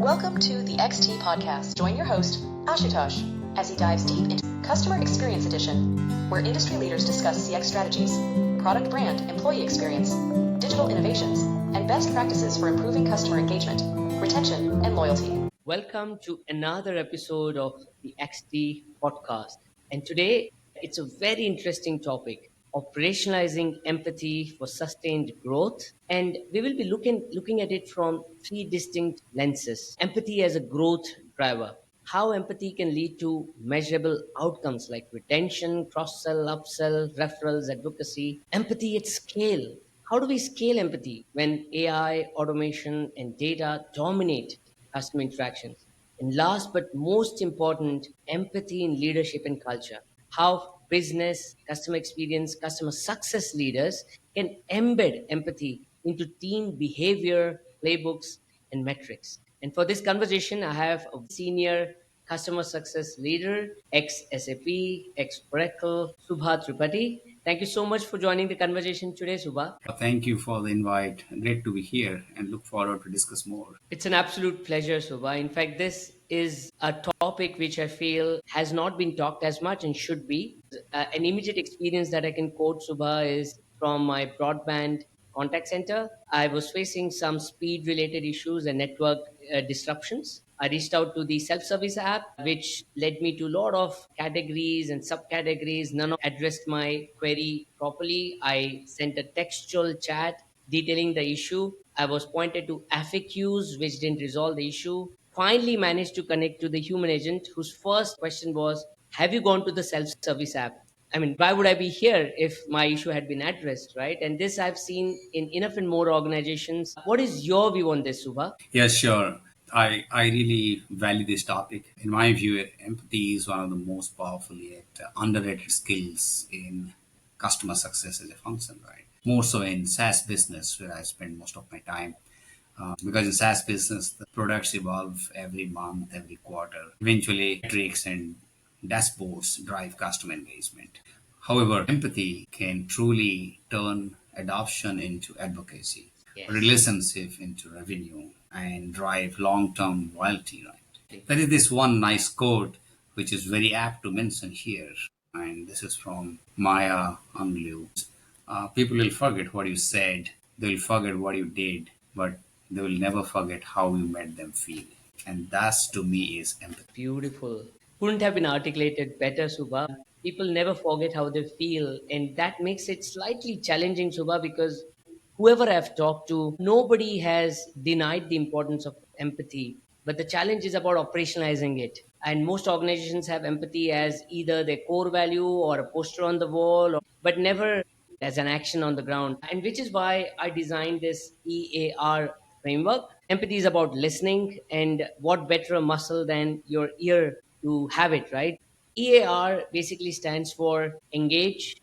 Welcome to the TheXTpodcast. Join your host, Ashutosh, as he dives deep into Customer Experience Edition, where industry leaders discuss CX strategies, product brand, employee experience, digital innovations, and best practices for improving customer engagement, retention, and loyalty. Welcome to another episode of the XT podcast. And today it's a very interesting topic, operationalizing empathy for sustained growth. And we will be looking at it from three distinct lenses. Empathy as a growth driver, how empathy can lead to measurable outcomes like retention, cross-sell, upsell, referrals, advocacy. Empathy at scale. How do we scale empathy when AI, automation, and data dominate customer interactions? And last but most important, empathy in leadership and culture. How business, customer experience, customer success leaders can embed empathy into team behavior, playbooks, and metrics. And for this conversation, I have a senior customer success leader, ex-SAP, ex-Oracle, Subha Tripathi. Thank you so much for joining the conversation today, Subha. Thank you for the invite. Great to be here and look forward to discuss more. It's an absolute pleasure, Subha. In fact, this is a topic which I feel has not been talked as much and should be. An immediate experience that I can quote, Subha, is from my broadband contact center. I was facing some speed related issues and network disruptions. I reached out to the self-service app, which led me to a lot of categories and subcategories. None of addressed my query properly. I sent a textual chat detailing the issue. I was pointed to FAQs, which didn't resolve the issue. Finally managed to connect to the human agent, whose first question was, have you gone to the self-service app? I mean, why would I be here if my issue had been addressed, right? And this I've seen in enough and more organizations. What is your view on this, Subha? Yeah, sure. I really value this topic. In my view, empathy is one of the most powerful yet underrated skills in customer success as a function, right? More so in SaaS business, where I spend most of my time. Because in SaaS business, the products evolve every month, every quarter. Eventually, metrics and dashboards drive customer engagement. However, empathy can truly turn adoption into advocacy, Yes. relationship into revenue, and drive long-term loyalty, right? There is this one nice quote which is very apt to mention here, and this is from Maya Angelou. People will forget what you said, they will forget what you did, but they will never forget how you made them feel. And that's to me is empathy. Beautiful. Couldn't have been articulated better, Subha. People never forget how they feel, and that makes it slightly challenging, Subha, because whoever I've talked to, nobody has denied the importance of empathy. But the challenge is about operationalizing it. And most organizations have empathy as either their core value or a poster on the wall, but never as an action on the ground. And which is why I designed this E.A.R framework. Empathy is about listening, and what better a muscle than your ear to have it, right? EAR basically stands for engage,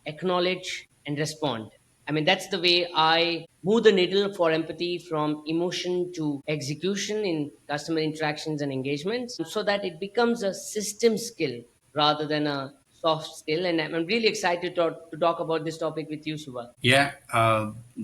acknowledge, and respond. I mean, that's the way I move the needle for empathy from emotion to execution in customer interactions and engagements so that it becomes a system skill rather than a soft skill. And I'm really excited to talk about this topic with you, Subha. Yeah,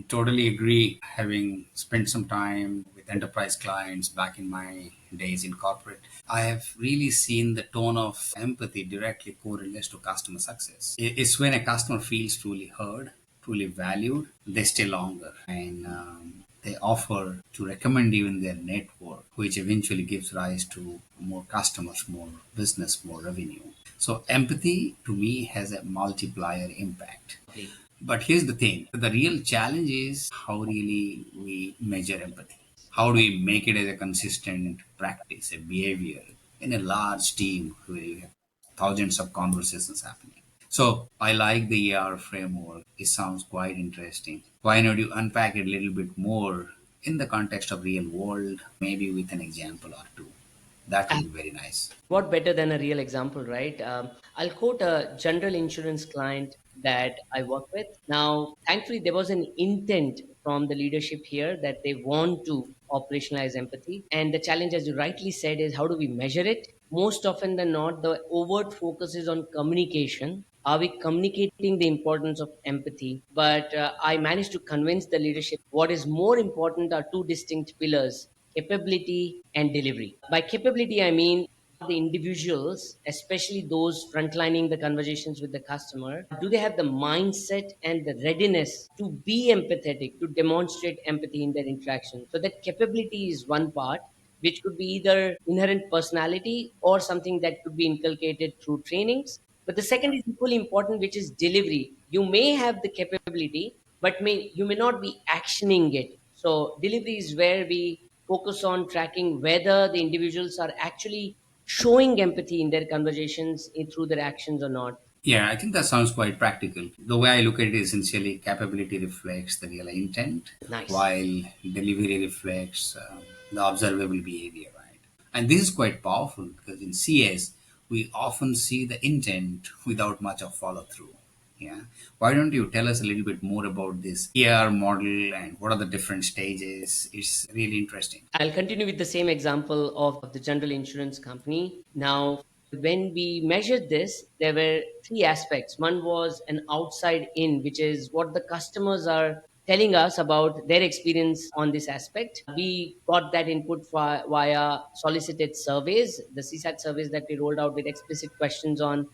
totally agree. Having spent some time with enterprise clients back in my days in corporate, I have really seen the tone of empathy directly correlates to customer success. It's when a customer feels truly heard, truly valued, they stay longer and they offer to recommend you in their network, which eventually gives rise to more customers, more business, more revenue. So empathy to me has a multiplier impact. But here's the thing, the real challenge is how really we measure empathy. How do we make it as a consistent practice, a behavior in a large team where you have thousands of conversations happening? So I like the ER framework. It sounds quite interesting. Why not you unpack it a little bit more in the context of real world, maybe with an example or two? That would be very nice. What better than a real example, right? I'll quote a general insurance client that I work with. Now, thankfully, there was an intent from the leadership here that they want to operationalize empathy. And the challenge, as you rightly said, is how do we measure it? Most often than not, the overt focus is on communication. Are we communicating the importance of empathy? But I managed to convince the leadership what is more important are two distinct pillars: capability and delivery. By capability, I mean the individuals, especially those frontlining the conversations with the customer, do they have the mindset and the readiness to be empathetic, to demonstrate empathy in their interaction? So that capability is one part, which could be either inherent personality or something that could be inculcated through trainings. But the second is equally important, which is delivery. You may have the capability, but you may not be actioning it. So delivery is where we focus on tracking whether the individuals are actually showing empathy in their conversations through their actions or not. Yeah, I think that sounds quite practical. The way I look at it, essentially, capability reflects the real intent, Nice. while delivery reflects the observable behavior, right? And this is quite powerful because in CS, we often see the intent without much of follow through. Yeah. Why don't you tell us a little bit more about this E.A.R model and what are the different stages? It's really interesting. I'll continue with the same example of the general insurance company. Now, when we measured this, there were three aspects. One was an outside in, which is what the customers are telling us about their experience on this aspect. We got that input via solicited surveys, the CSAT surveys that we rolled out with explicit questions on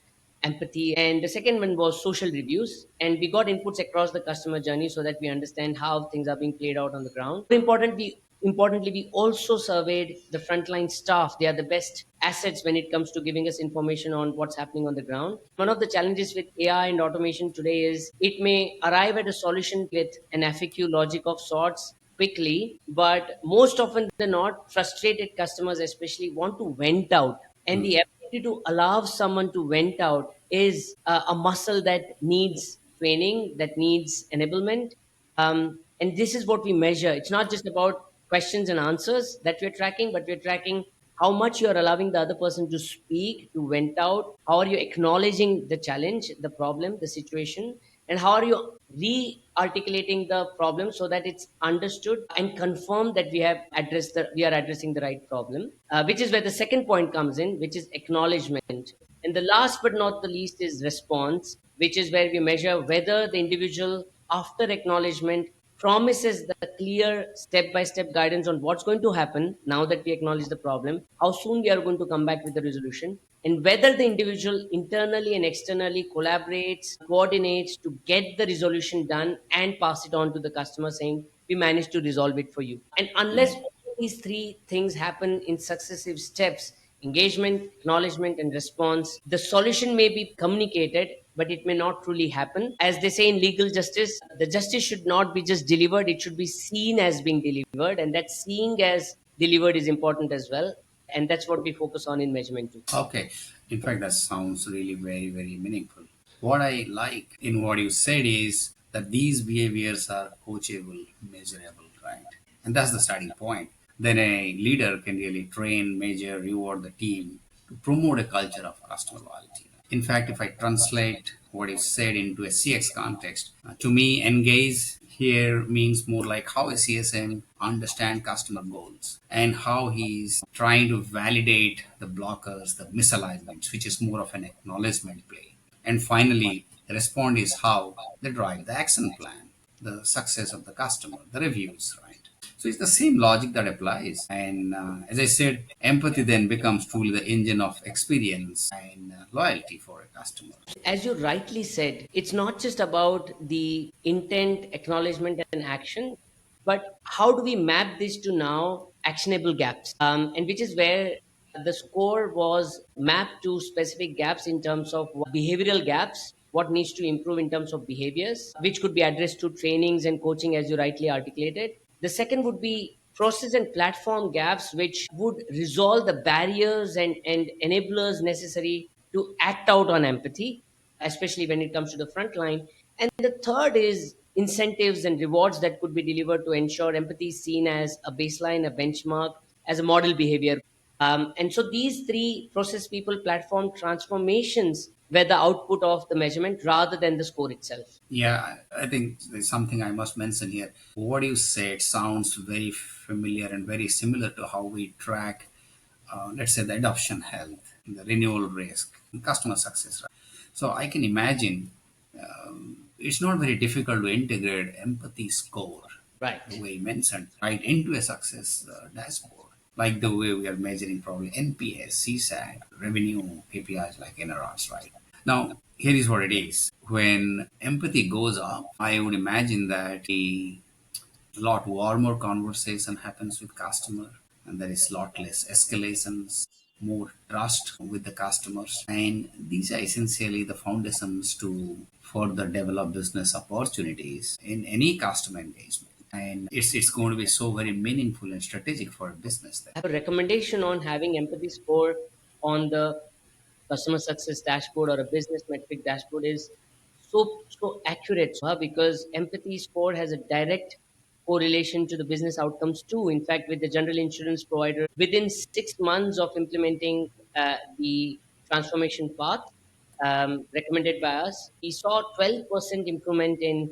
empathy. And the second one was social reviews. And we got inputs across the customer journey so that we understand how things are being played out on the ground. Importantly, we also surveyed the frontline staff. They are the best assets when it comes to giving us information on what's happening on the ground. One of the challenges with AI and automation today is it may arrive at a solution with an FAQ logic of sorts quickly, but most often than not, frustrated customers especially want to vent out. And the ability to allow someone to vent out is a muscle that needs training, that needs enablement. And this is what we measure. It's not just about questions and answers that we're tracking, but we're tracking how much you're allowing the other person to speak, to vent out. How are you acknowledging the challenge, the problem, the situation, and how are you re-articulating the problem so that it's understood and confirmed that we are addressing the right problem, which is where the second point comes in, which is acknowledgement. And the last but not the least is response, which is where we measure whether the individual, after acknowledgement, promises the clear step by step guidance on what's going to happen now that we acknowledge the problem, how soon we are going to come back with the resolution, and whether the individual internally and externally collaborates, coordinates to get the resolution done and pass it on to the customer saying, we managed to resolve it for you. And unless all these three things happen in successive steps, engagement, acknowledgement, and response, the solution may be communicated, but it may not truly happen. As they say in legal justice, the justice should not be just delivered, it should be seen as being delivered. And that seeing as delivered is important as well. And that's what we focus on in measurement too. Okay. In fact, that sounds really very, very meaningful. What I like in what you said is that these behaviors are coachable, measurable, right? And that's the starting point. Then a leader can really train, measure, reward the team to promote a culture of customer loyalty. In fact, if I translate what is said into a CX context, to me, engage here means more like how a CSM understand customer goals and how he's trying to validate the blockers, the misalignments, which is more of an acknowledgement play. And finally, the respond is how they drive the action plan, the success of the customer, the reviews, right? So it's the same logic that applies. And as I said, empathy then becomes truly the engine of experience and loyalty for a customer. As you rightly said, it's not just about the intent, acknowledgement, and action, but how do we map this to now actionable gaps? And which is where the score was mapped to specific gaps in terms of behavioral gaps, what needs to improve in terms of behaviors, which could be addressed through trainings and coaching, as you rightly articulated. The second would be process and platform gaps, which would resolve the barriers and enablers necessary to act out on empathy, especially when it comes to the front line. And the third is incentives and rewards that could be delivered to ensure empathy is seen as a baseline, a benchmark, as a model behavior. And so these three process, people, platform transformations were the output of the measurement rather than the score itself. Yeah, I think there's something I must mention here. What you said sounds very familiar and very similar to how we track, let's say, the adoption health, the renewal risk, and customer success. Right? So I can imagine it's not very difficult to integrate empathy score, Right. the way you mentioned, right, into a success dashboard. like the way we are measuring probably NPS, CSAT, revenue, KPIs like NRRs, right? Now, here is what it is. When empathy goes up, I would imagine that a lot warmer conversation happens with customer, and there is lot less escalations, more trust with the customers, and these are essentially the foundations to further develop business opportunities in any customer engagement. And it's going to be so very meaningful and strategic for a business then. I have a recommendation on having empathy score on the customer success dashboard or a business metric dashboard is so accurate, because empathy score has a direct correlation to the business outcomes too. In fact, with the general insurance provider, within 6 months of implementing the transformation path recommended by us, we saw 12% improvement in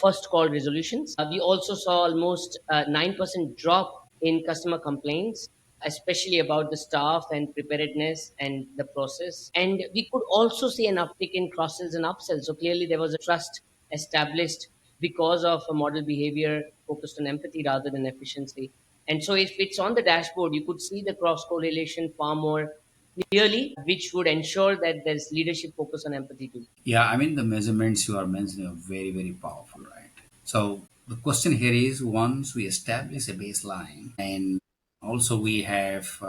first call resolutions. We also saw almost 9% drop in customer complaints, especially about the staff and preparedness and the process. And we could also see an uptick in cross sells and upsells. So clearly, there was a trust established because of a model behavior focused on empathy rather than efficiency. And so, if it's on the dashboard, you could see the cross correlation far more clearly, which would ensure that there's leadership focus on empathy too. Yeah, I mean, the measurements you are mentioning are very, very powerful, right? So the question here is, once we establish a baseline and also we have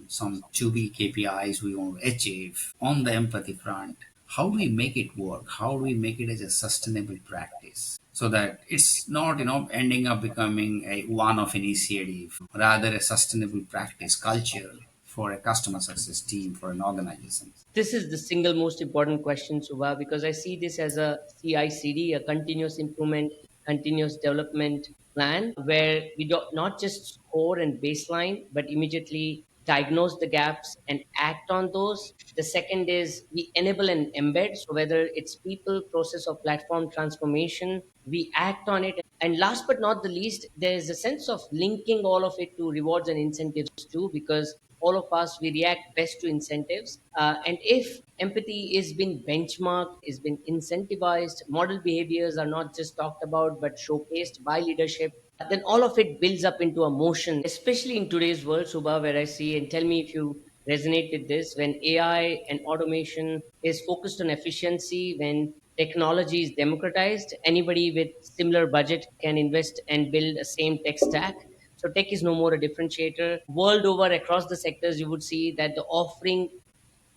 some to be KPIs we want to achieve on the empathy front, how do we make it work? How do we make it as a sustainable practice? So that it's not, ending up becoming a one-off initiative, rather a sustainable practice culture for a customer success team, for an organization. This is the single most important question, Subha, because I see this as a CICD, a continuous improvement, continuous development plan, where we do not just score and baseline, but immediately diagnose the gaps and act on those. The second is we enable and embed. So whether it's people, process, or platform transformation, we act on it. And last but not the least, there's a sense of linking all of it to rewards and incentives too, because all of us we react best to incentives. And if empathy is being benchmarked, is being incentivized, model behaviors are not just talked about but showcased by leadership, then all of it builds up into a motion, especially in today's world, Subha, where I see, and tell me if you resonate with this, when AI and automation is focused on efficiency, when technology is democratized, anybody with similar budget can invest and build a same tech stack. So tech is no more a differentiator. World over, across the sectors, you would see that the offering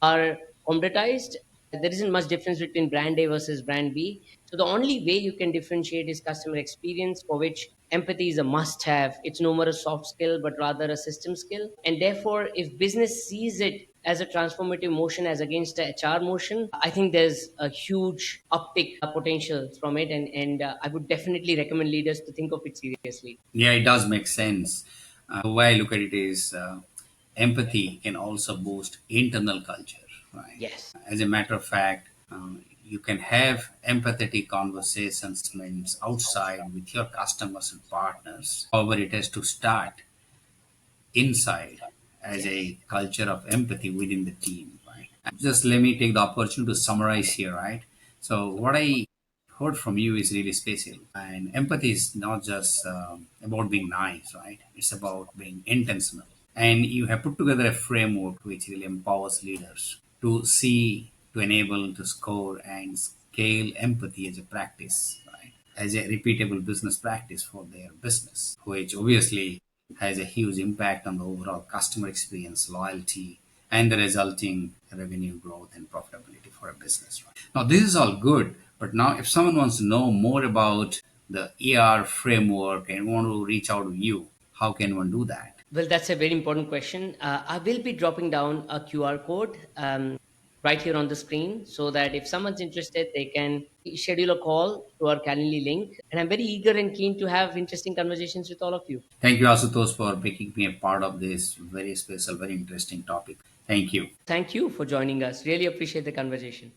are commoditized. There isn't much difference between brand A versus brand B. So the only way you can differentiate is customer experience, for which empathy is a must have. It's no more a soft skill, but rather a system skill. And therefore, if business sees it as a transformative motion as against a HR motion, I think there's a huge uptick potential from it. And I would definitely recommend leaders to think of it seriously. Yeah, it does make sense. The way I look at it is empathy can also boost internal culture, right? Yes. As a matter of fact, you can have empathetic conversations means outside with your customers and partners. However, it has to start inside as Yes. a culture of empathy within the team, right? Just let me take the opportunity to summarize here, right? So, what I heard from you is really special, and empathy is not just about being nice, right? It's about being intentional, and you have put together a framework which really empowers leaders to see, to enable, to score, and scale empathy as a practice, right? As a repeatable business practice for their business, which obviously has a huge impact on the overall customer experience, loyalty, and the resulting revenue growth and profitability for a business. Right? Now, this is all good, but now if someone wants to know more about the E.R framework and want to reach out to you, how can one do that? Well, that's a very important question. I will be dropping down a QR code right here on the screen, so that if someone's interested, they can schedule a call to our Calendly link. And I'm very eager and keen to have interesting conversations with all of you. Thank you, Asutosh, for making me a part of this very special, very interesting topic. Thank you. Thank you for joining us. Really appreciate the conversation.